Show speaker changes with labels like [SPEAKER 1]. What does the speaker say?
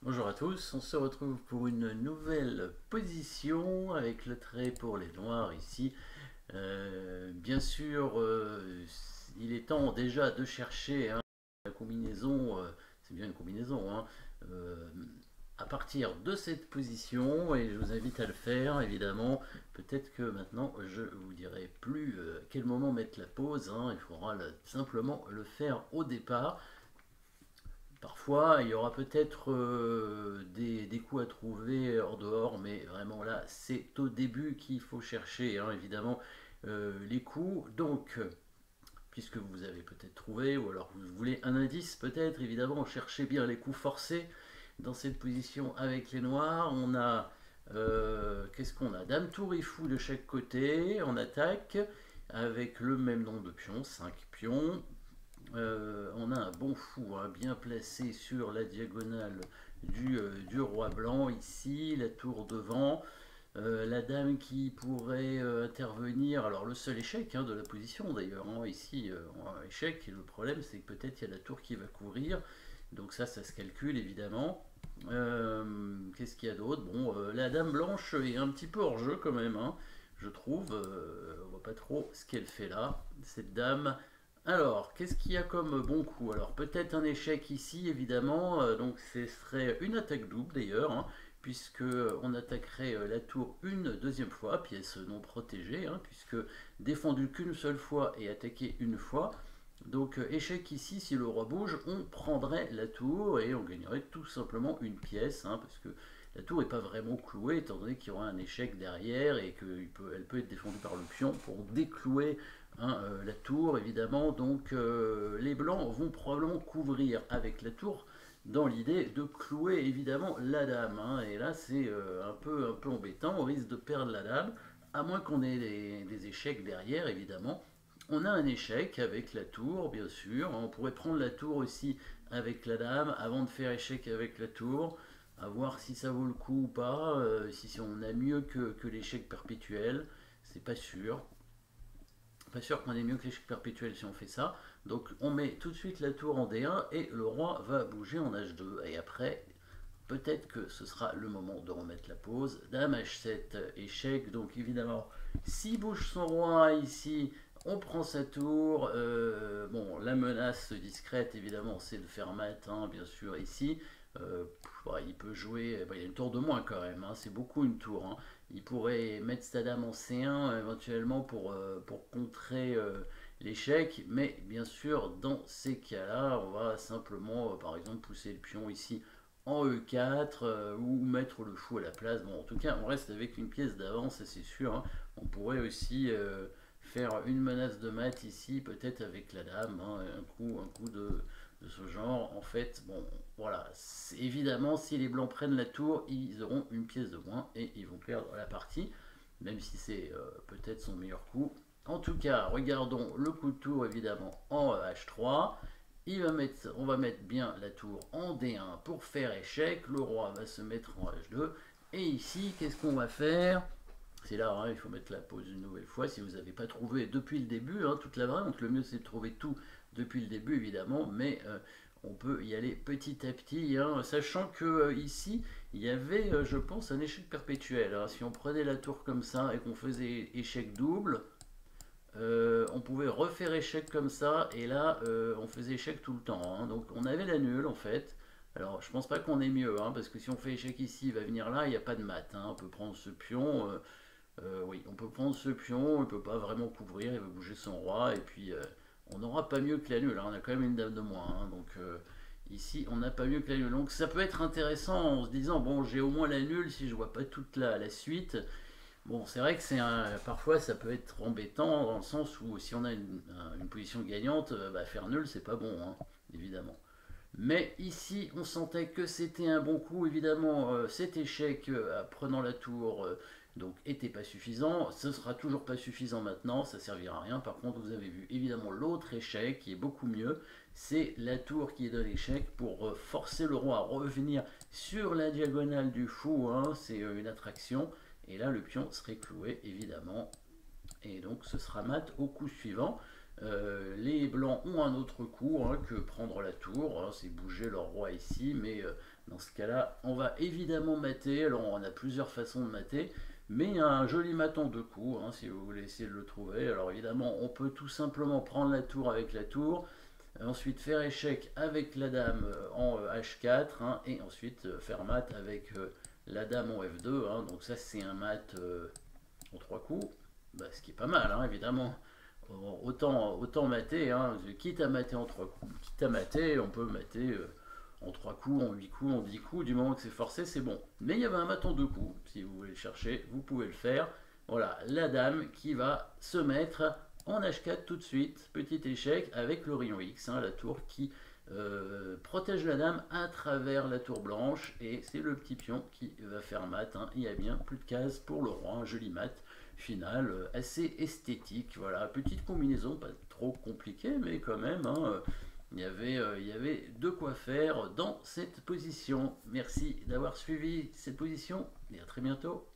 [SPEAKER 1] Bonjour à tous, on se retrouve pour une nouvelle position avec le trait pour les noirs ici. Bien sûr, il est temps déjà de chercher la combinaison, c'est bien une combinaison, euh, à partir de cette position et je vous invite à le faire évidemment. Peut-être que maintenant je vous dirai plus à quel moment mettre la pause, il faudra simplement le faire au départ. Parfois, il y aura peut-être des coups à trouver hors dehors, mais vraiment là, c'est au début qu'il faut chercher, évidemment, les coups. Donc, puisque vous avez peut-être trouvé, ou alors vous voulez un indice, peut-être, évidemment, cherchez bien les coups forcés dans cette position avec les noirs. On a, qu'est-ce qu'on a? Dame tour et fou de chaque côté, on attaque avec le même nombre de pions, 5 pions. On a un bon fou bien placé sur la diagonale du roi blanc ici, la tour devant, la dame qui pourrait intervenir, alors le seul échec de la position d'ailleurs, ici échec, et le problème c'est que peut-être il y a la tour qui va couvrir, donc ça se calcule évidemment. Qu'est-ce qu'il y a d'autre? Bon, la dame blanche est un petit peu hors jeu quand même, je trouve, on voit pas trop ce qu'elle fait là, cette dame. Alors, qu'est-ce qu'il y a comme bon coup? Alors, peut-être un échec ici, évidemment. Donc, ce serait une attaque double, d'ailleurs, puisque on attaquerait la tour une deuxième fois, pièce non protégée, puisque défendu qu'une seule fois et attaqué une fois. Donc, échec ici, si le roi bouge, on prendrait la tour et on gagnerait tout simplement une pièce, parce que la tour n'est pas vraiment clouée, étant donné qu'il y aura un échec derrière et qu'elle peut être défendue par le pion pour déclouer la tour évidemment. Donc les blancs vont probablement couvrir avec la tour dans l'idée de clouer évidemment la dame, et là c'est un peu embêtant, on risque de perdre la dame à moins qu'on ait des échecs derrière évidemment. On a un échec avec la tour bien sûr, on pourrait prendre la tour aussi avec la dame avant de faire échec avec la tour, à voir si ça vaut le coup ou pas, si on a mieux que l'échec perpétuel, c'est pas sûr. Pas sûr qu'on ait mieux que l'échec perpétuel si on fait ça. Donc on met tout de suite la tour en D1 et le roi va bouger en H2. Et après, peut-être que ce sera le moment de remettre la pause. Dame H7, échec. Donc évidemment, s'il bouge son roi ici, on prend sa tour. Bon, la menace discrète, évidemment, c'est de faire mat, bien sûr, ici. Il peut jouer, il y a une tour de moins quand même, c'est beaucoup une tour. Il pourrait mettre sa dame en C1 éventuellement pour contrer l'échec, mais bien sûr, dans ces cas-là, on va simplement, par exemple, pousser le pion ici en E4 ou mettre le fou à la place. Bon, en tout cas, on reste avec une pièce d'avance, ça c'est sûr. On pourrait aussi faire une menace de mat ici, peut-être avec la dame, un coup de ce genre. En fait, bon, voilà. Évidemment, si les blancs prennent la tour, ils auront une pièce de moins et ils vont perdre la partie, même si c'est peut-être son meilleur coup. En tout cas, regardons le coup de tour évidemment en H3. On va mettre bien la tour en D1 pour faire échec. Le roi va se mettre en H2. Et ici, qu'est-ce qu'on va faire? C'est là, il faut mettre la pause une nouvelle fois. Si vous n'avez pas trouvé depuis le début, toute la vraie, donc le mieux c'est de trouver tout depuis le début évidemment, mais on peut y aller petit à petit, sachant que ici, il y avait, je pense, un échec perpétuel. Si on prenait la tour comme ça et qu'on faisait échec double, on pouvait refaire échec comme ça, et là, on faisait échec tout le temps, donc on avait la nulle en fait. Alors, je pense pas qu'on est mieux, parce que si on fait échec ici, il va venir là, il n'y a pas de mat. On peut prendre ce pion. Oui, on peut prendre ce pion, il ne peut pas vraiment couvrir, il va bouger son roi, et puis on n'aura pas mieux que la nulle, on a quand même une dame de moins, donc ici on n'a pas mieux que la nulle. Donc ça peut être intéressant en se disant, bon j'ai au moins la nulle si je vois pas toute la suite. Bon, c'est vrai que parfois ça peut être embêtant dans le sens où si on a une position gagnante, faire nul c'est pas bon, évidemment. Mais ici, on sentait que c'était un bon coup. Évidemment, cet échec prenant la tour donc était pas suffisant. Ce sera toujours pas suffisant maintenant, ça servira à rien. Par contre, vous avez vu évidemment l'autre échec qui est beaucoup mieux. C'est la tour qui donne l'échec pour forcer le roi à revenir sur la diagonale du fou. C'est une attraction. Et là, le pion serait cloué évidemment. Et donc ce sera mat au coup suivant. Les blancs ont un autre coup que prendre la tour, c'est bouger leur roi ici, mais Dans ce cas-là, on va évidemment mater. Alors, on a plusieurs façons de mater, mais il y a un joli mat en deux coups, hein, si vous voulez essayer de le trouver. Alors, évidemment, on peut tout simplement prendre la tour avec la tour, ensuite faire échec avec la dame en H4, hein, et ensuite faire mat avec la dame en F2. Hein. Donc, ça, c'est un mat en trois coups, bah, ce qui est pas mal, hein, évidemment. Autant mater, hein, quitte à mater en trois coups, quitte à mater, on peut mater en 3 coups, en 8 coups, en 10 coups, du moment que c'est forcé, c'est bon. Mais il y avait un mat en 2 coups, si vous voulez le chercher, vous pouvez le faire. Voilà, la dame qui va se mettre en H4 tout de suite, petit échec avec le rayon X, hein, la tour qui protège la dame à travers la tour blanche, et c'est le petit pion qui va faire mat, hein. Il y a bien plus de cases pour le roi, un joli mat final assez esthétique. Voilà, petite combinaison, pas trop compliquée, mais quand même, hein, il y avait de quoi faire dans cette position. Merci d'avoir suivi cette position et à très bientôt.